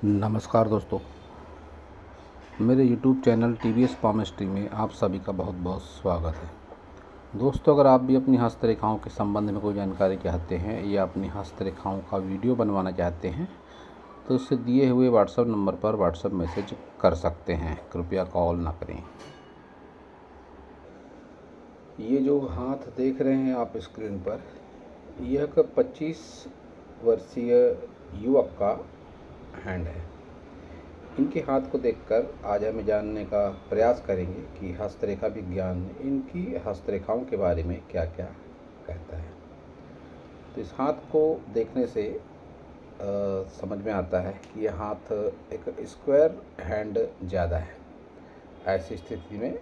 नमस्कार दोस्तों, मेरे YouTube चैनल TVS पामिस्ट्री में आप सभी का बहुत बहुत स्वागत है। दोस्तों, अगर आप भी अपनी हस्तरेखाओं के संबंध में कोई जानकारी चाहते हैं या अपनी हस्तरेखाओं का वीडियो बनवाना चाहते हैं तो इससे दिए हुए व्हाट्सएप नंबर पर व्हाट्सएप मैसेज कर सकते हैं, कृपया कॉल ना करें। ये जो हाथ देख रहे हैं आप स्क्रीन पर, यह 25 वर्षीय युवक का हैंड है। इनके हाथ को देखकर आज हम जानने का प्रयास करेंगे कि हस्तरेखा विज्ञान इनकी हस्तरेखाओं के बारे में क्या क्या कहता है। तो इस हाथ को देखने से समझ में आता है कि यह हाथ एक स्क्वायर हैंड ज़्यादा है। ऐसी स्थिति में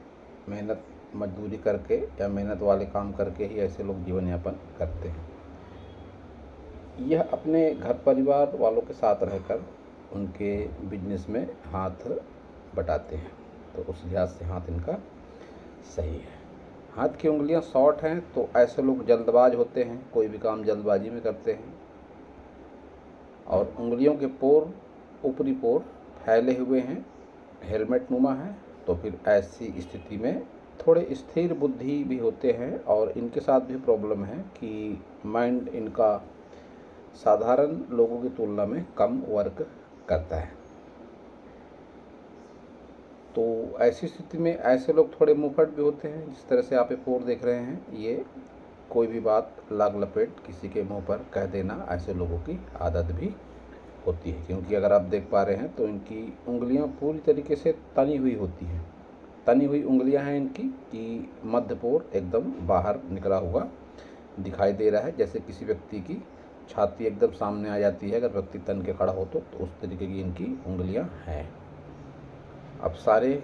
मेहनत मजदूरी करके या मेहनत वाले काम करके ही ऐसे लोग जीवन यापन करते हैं। यह अपने घर परिवार वालों के साथ रहकर उनके बिजनेस में हाथ बटाते हैं, तो उस लिहाज से हाथ इनका सही है। हाथ की उंगलियां शॉर्ट हैं, तो ऐसे लोग जल्दबाज होते हैं, कोई भी काम जल्दबाजी में करते हैं। और उंगलियों के पोर, ऊपरी पोर फैले हुए हैं, हेलमेट नुमा है, तो फिर ऐसी स्थिति में थोड़े स्थिर बुद्धि भी होते हैं। और इनके साथ भी प्रॉब्लम है कि माइंड इनका साधारण लोगों की तुलना में कम वर्क करता है। तो ऐसी स्थिति में ऐसे लोग थोड़े मुंहफट भी होते हैं। जिस तरह से आप ये पोर देख रहे हैं, ये कोई भी बात लाग लपेट किसी के मुंह पर कह देना ऐसे लोगों की आदत भी होती है। क्योंकि अगर आप देख पा रहे हैं तो इनकी उंगलियां पूरी तरीके से तनी हुई होती हैं। तनी हुई उंगलियां हैं इनकी कि मध्य पोर एकदम बाहर निकला हुआ दिखाई दे रहा है, जैसे किसी व्यक्ति की छाती एकदम सामने आ जाती है अगर व्यक्ति तन के खड़ा हो तो उस तरीके की इनकी उंगलियां हैं। अब सारी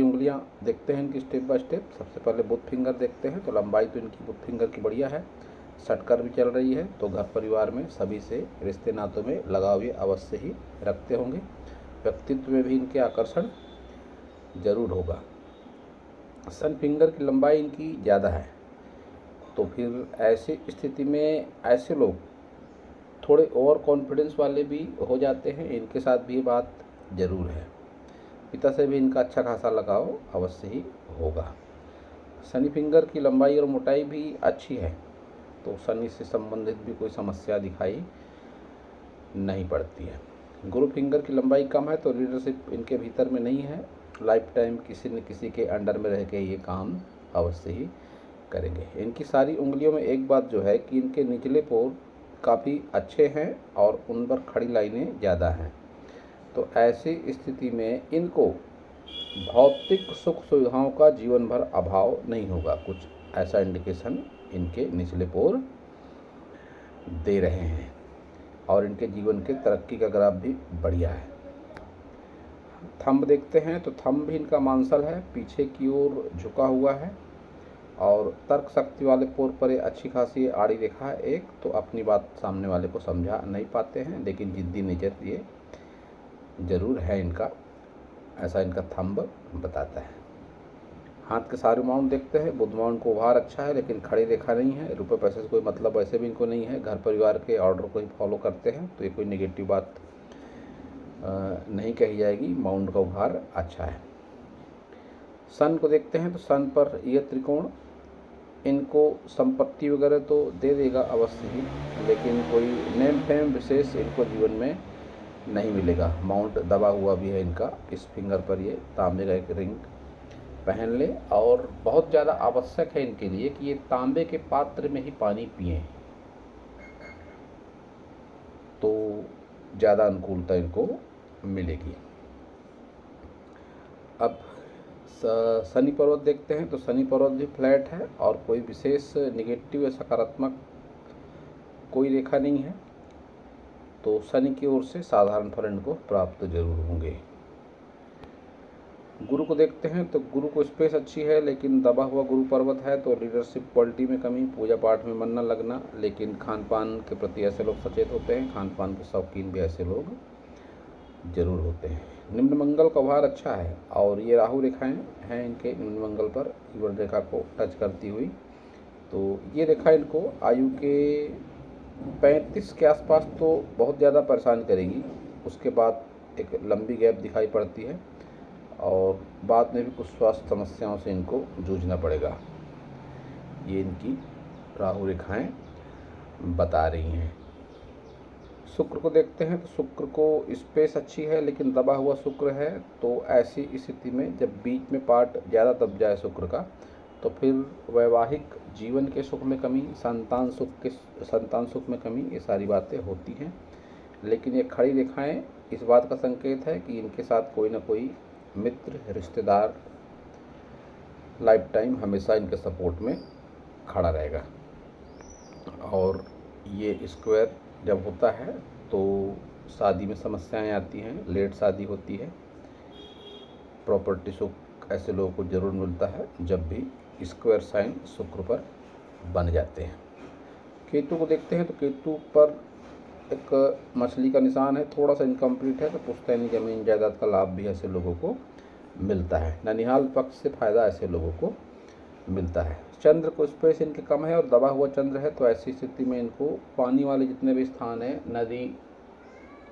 उंगलियां देखते हैं इनकी स्टेप बाय स्टेप। सबसे पहले बुथ फिंगर देखते हैं, तो लंबाई तो इनकी बुथ फिंगर की बढ़िया है, सटकर भी चल रही है। तो घर परिवार में सभी से रिश्ते नातों में लगाव ये अवश्य ही रखते होंगे। व्यक्तित्व में भी इनके आकर्षण जरूर होगा। सन फिंगर की लंबाई इनकी ज़्यादा है, तो फिर ऐसी स्थिति में ऐसे लोग थोड़े ओवर कॉन्फिडेंस वाले भी हो जाते हैं। इनके साथ भी ये बात ज़रूर है। पिता से भी इनका अच्छा खासा लगाव अवश्य ही होगा। शनि फिंगर की लंबाई और मोटाई भी अच्छी है, तो शनि से संबंधित भी कोई समस्या दिखाई नहीं पड़ती है। गुरु फिंगर की लंबाई कम है, तो लीडरशिप इनके भीतर में नहीं है। लाइफ टाइम किसी न किसी के अंडर में रह के ये काम अवश्य ही करेंगे। इनकी सारी उंगलियों में एक बात जो है कि इनके निचले पोर काफ़ी अच्छे हैं और उन पर खड़ी लाइनें ज़्यादा हैं। तो ऐसी स्थिति में इनको भौतिक सुख सुविधाओं का जीवन भर अभाव नहीं होगा। कुछ ऐसा इंडिकेशन इनके निचले पोर दे रहे हैं। और इनके जीवन के तरक्की का ग्राफ भी बढ़िया है। थंब देखते हैं, तो थंब भी इनका मांसल है, पीछे की ओर झुका हुआ है। और तर्क शक्ति वाले पोर पर ये अच्छी खासी आड़ी रेखा है एक, तो अपनी बात सामने वाले को समझा नहीं पाते हैं, लेकिन जिद्दी नेचर ये जरूर है इनका, ऐसा इनका थंब बताता है। हाथ के सारे माउंट देखते हैं। बुध माउंट को उभार अच्छा है, लेकिन खड़ी रेखा नहीं है। रुपये पैसे से कोई मतलब वैसे भी इनको नहीं है, घर परिवार के ऑर्डर को ही फॉलो करते हैं, तो ये कोई नेगेटिव बात नहीं कही जाएगी। माउंट का उभार अच्छा है। सन को देखते हैं, तो सन पर यह त्रिकोण इनको संपत्ति वगैरह तो दे देगा अवश्य ही, लेकिन कोई नेम फेम विशेष इनको जीवन में नहीं मिलेगा। माउंट दबा हुआ भी है इनका, इस फिंगर पर ये तांबे का एक रिंग पहन ले। और बहुत ज़्यादा आवश्यक है इनके लिए कि ये तांबे के पात्र में ही पानी पिएं, तो ज़्यादा अनुकूलता इनको मिलेगी। अब शनि पर्वत देखते हैं, तो शनि पर्वत भी फ्लैट है और कोई विशेष निगेटिव या सकारात्मक कोई रेखा नहीं है, तो शनि की ओर से साधारण फल इनको प्राप्त जरूर होंगे। गुरु को देखते हैं, तो गुरु को स्पेस अच्छी है, लेकिन दबा हुआ गुरु पर्वत है, तो लीडरशिप क्वालिटी में कमी, पूजा पाठ में मन न लगना। लेकिन खान पान के प्रति ऐसे लोग सचेत होते हैं, खान पान के शौकीन भी ऐसे लोग जरूर होते हैं। निम्न मंगल का उभार अच्छा है, और ये राहु रेखाएं हैं इनके निम्न मंगल पर युवल रेखा को टच करती हुई, तो ये रेखा इनको आयु के 35 के आसपास तो बहुत ज़्यादा परेशान करेगी। उसके बाद एक लंबी गैप दिखाई पड़ती है और बाद में भी कुछ स्वास्थ्य समस्याओं से इनको जूझना पड़ेगा। ये इनकी राहु रेखाएं बता रही हैं। शुक्र को देखते हैं तो शुक्र को स्पेस अच्छी है लेकिन दबा हुआ शुक्र है, तो ऐसी स्थिति में जब बीच में पार्ट ज़्यादा दब जाए शुक्र का तो फिर वैवाहिक जीवन के सुख में कमी, संतान सुख में कमी, ये सारी बातें होती हैं। लेकिन ये खड़ी रेखाएं इस बात का संकेत है कि इनके साथ कोई ना कोई मित्र, रिश्तेदार लाइफ टाइम हमेशा इनके सपोर्ट में खड़ा रहेगा। और ये स्क्वायर जब होता है तो शादी में समस्याएं आती हैं, लेट शादी होती है, प्रॉपर्टी सुख ऐसे लोगों को ज़रूर मिलता है जब भी स्क्वायर साइन शुक्र पर बन जाते हैं। केतु को देखते हैं तो केतु पर एक मछली का निशान है, थोड़ा सा इनकम्प्लीट है, तो पुश्तैनी ज़मीन जायदाद का लाभ भी ऐसे लोगों को मिलता है। ननिहाल पक्ष से फ़ायदा ऐसे लोगों को मिलता है। चंद्र को स्पेस इनके कम है और दबा हुआ चंद्र है, तो ऐसी स्थिति में इनको पानी वाले जितने भी स्थान हैं, नदी,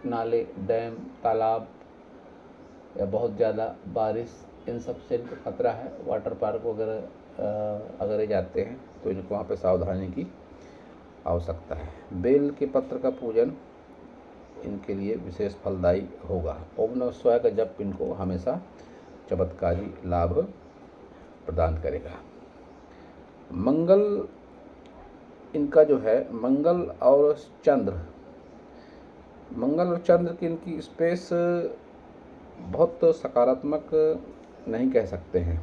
नाले, डैम, तालाब या बहुत ज़्यादा बारिश, इन सब से इनको खतरा है। वाटर पार्क वगैरह अगर ये जाते हैं तो इनको वहाँ पे सावधानी की आवश्यकता है। बेल के पत्र का पूजन इनके लिए विशेष फलदायी होगा। ओम नमः शिवाय का जप इनको हमेशा चमत्कारी लाभ प्रदान करेगा। मंगल इनका जो है, मंगल और चंद्र की इनकी स्पेस बहुत सकारात्मक नहीं कह सकते हैं।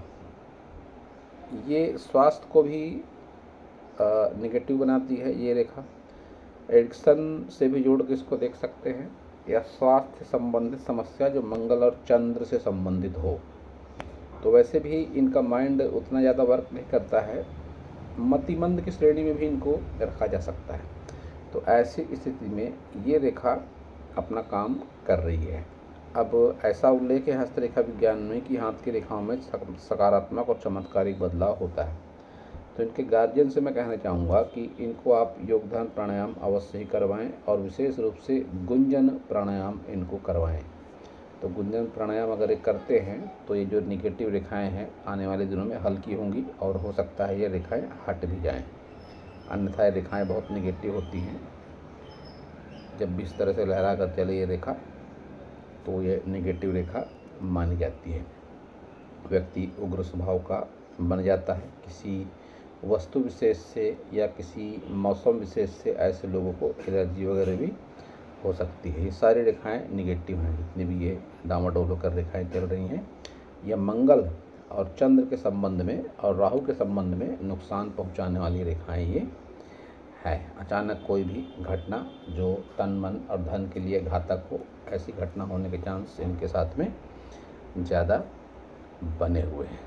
ये स्वास्थ्य को भी निगेटिव बनाती है। ये रेखा एडिक्शन से भी जोड़ के इसको देख सकते हैं, या स्वास्थ्य संबंधित समस्या जो मंगल और चंद्र से संबंधित हो। तो वैसे भी इनका माइंड उतना ज़्यादा वर्क नहीं करता है, मतिमंद की श्रेणी में भी इनको रखा जा सकता है। तो ऐसी स्थिति में ये रेखा अपना काम कर रही है। अब ऐसा उल्लेख है हस्तरेखा विज्ञान में कि हाथ की रेखाओं में सकारात्मक और चमत्कारिक बदलाव होता है। तो इनके गार्जियन से मैं कहना चाहूँगा कि इनको आप योगदान प्राणायाम अवश्य ही करवाएं और विशेष रूप से गुंजन प्राणायाम इनको करवाएं। तो गुंजन प्राणायाम अगर ये करते हैं तो ये जो निगेटिव रेखाएं हैं आने वाले दिनों में हल्की होंगी और हो सकता है ये रेखाएं हट भी जाएं। अन्यथा ये रेखाएं बहुत निगेटिव होती हैं। जब भी इस तरह से लहरा कर चले ये रेखा तो ये निगेटिव रेखा मानी जाती है। व्यक्ति उग्र स्वभाव का बन जाता है। किसी वस्तु विशेष से या किसी मौसम विशेष से ऐसे लोगों को एलर्जी वगैरह भी हो सकती है। ये सारी रेखाएं निगेटिव हैं, जितनी भी ये डामाडोल होकर रेखाएं चल रही हैं। यह मंगल और चंद्र के संबंध में और राहु के संबंध में नुकसान पहुंचाने वाली रेखाएं ये है। अचानक कोई भी घटना जो तन, मन और धन के लिए घातक हो, ऐसी घटना होने के चांस इनके साथ में ज़्यादा बने हुए हैं।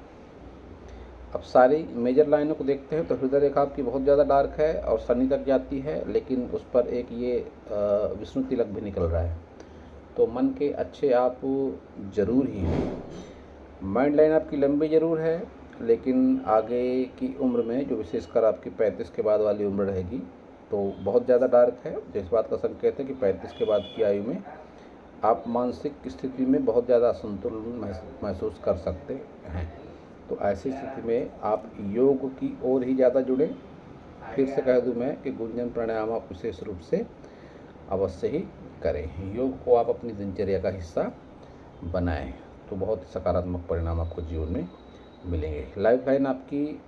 अब सारी मेजर लाइनों को देखते हैं तो हृदय रेखा आपकी बहुत ज़्यादा डार्क है और शनि तक जाती है, लेकिन उस पर एक ये विष्णु तिलक भी निकल रहा है। तो मन के अच्छे आप ज़रूर ही हैं। माइंड लाइन आपकी लंबी ज़रूर है, लेकिन आगे की उम्र में जो विशेषकर आपकी 35 के बाद वाली उम्र रहेगी तो बहुत ज़्यादा डार्क है। जिस बात का संकेत है कि 35 के बाद की आयु में आप मानसिक स्थिति में बहुत ज़्यादा असंतुलन महसूस कर सकते हैं। तो ऐसी स्थिति में आप योग की ओर ही ज़्यादा जुड़ें। फिर से कह दूं मैं कि गुंजन प्राणायाम आप विशेष रूप से अवश्य ही करें। योग को आप अपनी दिनचर्या का हिस्सा बनाएं तो बहुत सकारात्मक परिणाम आपको जीवन में मिलेंगे। लाइफ लाइन आपकी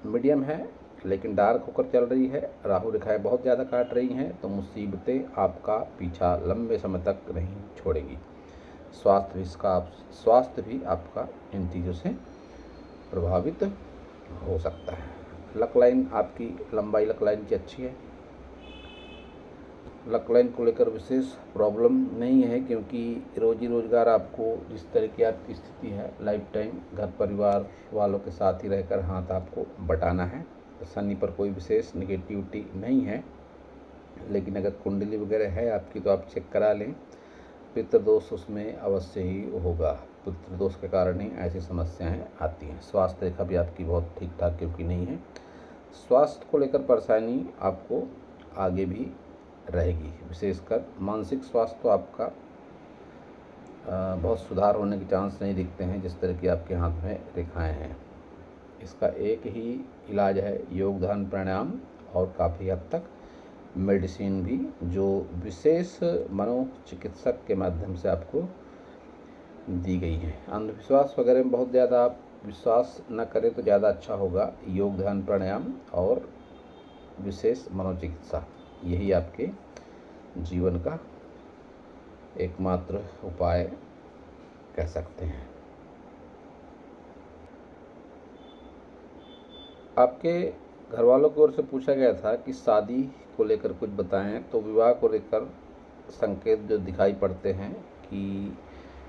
मीडियम है लेकिन डार्क होकर चल रही है। राहु रेखाएं बहुत ज़्यादा काट रही हैं, तो मुसीबतें आपका पीछा लंबे समय तक नहीं छोड़ेगी। स्वास्थ्य भी आपका इन चीज़ों से प्रभावित हो सकता है। लक लाइन आपकी लंबाई लक लाइन की अच्छी है। लक लाइन को लेकर विशेष प्रॉब्लम नहीं है, क्योंकि रोजी रोजगार आपको जिस तरह की आपकी स्थिति है, लाइफ टाइम घर परिवार वालों के साथ ही रहकर हाथ आपको बटाना है। तो शनि पर कोई विशेष निगेटिविटी नहीं है, लेकिन अगर कुंडली वगैरह है आपकी तो आप चेक करा लें। पितृदोष उसमें अवश्य ही होगा। पितृदोष के कारण ही ऐसी समस्याएं आती हैं। स्वास्थ्य रेखा भी आपकी बहुत ठीक ठाक क्योंकि नहीं है। स्वास्थ्य को लेकर परेशानी आपको आगे भी रहेगी। विशेषकर मानसिक स्वास्थ्य तो आपका बहुत सुधार होने के चांस नहीं दिखते हैं जिस तरह की आपके हाथ में रेखाएं हैं। इसका एक ही इलाज है योग ध्यान प्राणायाम, और काफ़ी हद तक मेडिसिन भी, जो विशेष मनोचिकित्सक के माध्यम से आपको दी गई है। अंधविश्वास वगैरह में बहुत ज़्यादा आप विश्वास न करें तो ज़्यादा अच्छा होगा। योग ध्यान प्राणायाम और विशेष मनोचिकित्सा, यही आपके जीवन का एकमात्र उपाय कह सकते हैं। आपके घर वालों की ओर से पूछा गया था कि शादी को लेकर कुछ बताएं, तो विवाह को लेकर संकेत जो दिखाई पड़ते हैं कि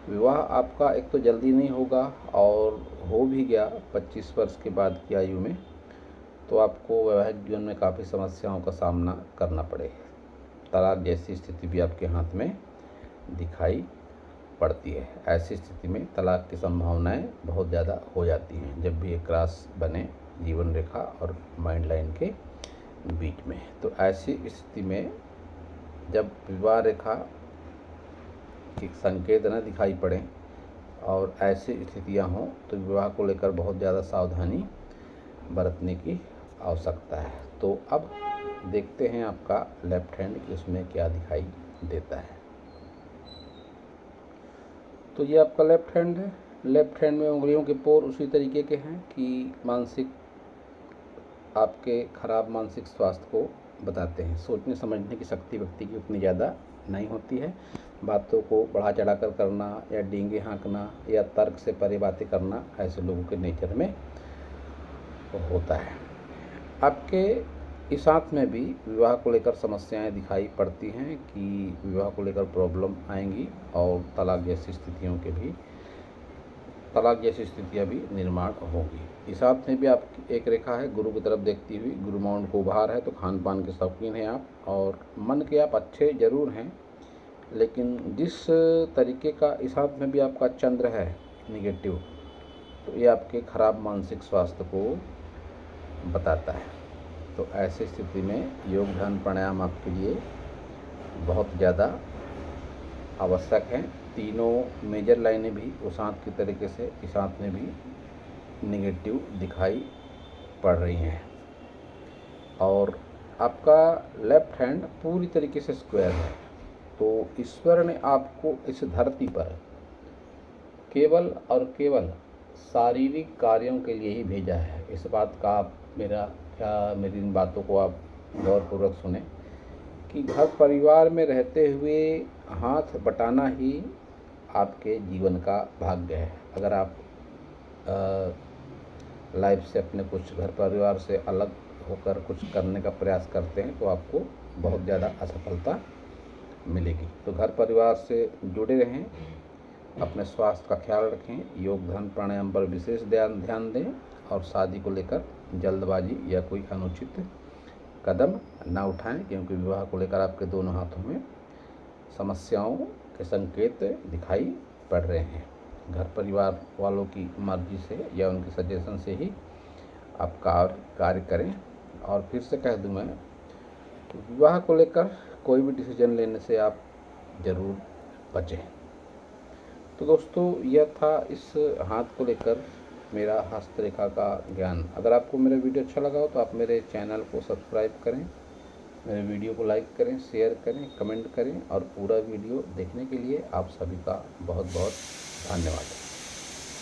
विवाह आपका एक तो जल्दी नहीं होगा, और हो भी गया 25 वर्ष के बाद की आयु में तो आपको वैवाहिक जीवन में काफ़ी समस्याओं का सामना करना पड़े। तलाक जैसी स्थिति भी आपके हाथ में दिखाई पड़ती है। ऐसी स्थिति में तलाक की संभावनाएं बहुत ज़्यादा हो जाती हैं जब भी एक क्रॉस बने जीवन रेखा और माइंड लाइन के बीच में। तो ऐसी स्थिति में जब विवाह रेखा के संकेत न दिखाई पड़े और ऐसी स्थितियां हों तो विवाह को लेकर बहुत ज़्यादा सावधानी बरतने की आवश्यकता है। तो अब देखते हैं आपका लेफ्ट हैंड कि उसमें क्या दिखाई देता है। तो ये आपका लेफ्ट हैंड है। लेफ्ट हैंड में उंगलियों के पोर उसी तरीके के हैं कि मानसिक, आपके खराब मानसिक स्वास्थ्य को बताते हैं। सोचने समझने की शक्ति व्यक्ति की उतनी ज़्यादा नहीं होती है। बातों को बढ़ा चढ़ा कर करना या डींगे हाँकना या तर्क से परे बातें करना ऐसे लोगों के नेचर में होता है। आपके इस हाथ में भी विवाह को लेकर समस्याएं दिखाई पड़ती हैं कि विवाह को लेकर प्रॉब्लम आएंगी, और तलाक जैसी स्थितियां भी निर्माण होंगी। इस हाथ में भी आपकी एक रेखा है गुरु की तरफ देखती हुई। गुरु माउंट को उभार है, तो खान पान के शौकीन हैं आप, और मन के आप अच्छे जरूर हैं, लेकिन जिस तरीके का इस हाथ में भी आपका चंद्र है निगेटिव, तो ये आपके खराब मानसिक स्वास्थ्य को बताता है। तो ऐसी स्थिति में योग ध्यान प्राणायाम आपके लिए बहुत ज़्यादा आवश्यक हैं। तीनों मेजर लाइनें भी उस हाथ की तरीके से इस हाथ में भी निगेटिव दिखाई पड़ रही हैं, और आपका लेफ्ट हैंड पूरी तरीके से स्क्वायर है। तो ईश्वर ने आपको इस धरती पर केवल और केवल शारीरिक कार्यों के लिए ही भेजा है। इस बात का आप मेरी इन बातों को आप गौरपूर्वक सुने कि घर परिवार में रहते हुए हाथ बटाना ही आपके जीवन का भाग्य है। अगर आप लाइफ से अपने कुछ घर परिवार से अलग होकर कुछ करने का प्रयास करते हैं तो आपको बहुत ज़्यादा असफलता मिलेगी। तो घर परिवार से जुड़े रहें, अपने स्वास्थ्य का ख्याल रखें, योग ध्यान प्राणायाम पर विशेष ध्यान दें, और शादी को लेकर जल्दबाजी या कोई अनुचित कदम ना उठाएं, क्योंकि विवाह को लेकर आपके दोनों हाथों में समस्याओं के संकेत दिखाई पड़ रहे हैं। घर परिवार वालों की मर्जी से या उनके सजेशन से ही आप कार्य करें। और फिर से कह दूं मैं, विवाह को लेकर कोई भी डिसीजन लेने से आप ज़रूर बचें। तो दोस्तों, यह था इस हाथ को लेकर मेरा हस्तरेखा का ज्ञान। अगर आपको मेरा वीडियो अच्छा लगा हो तो आप मेरे चैनल को सब्सक्राइब करें, मेरे वीडियो को लाइक करें, शेयर करें, कमेंट करें, और पूरा वीडियो देखने के लिए आप सभी का बहुत बहुत धन्यवाद।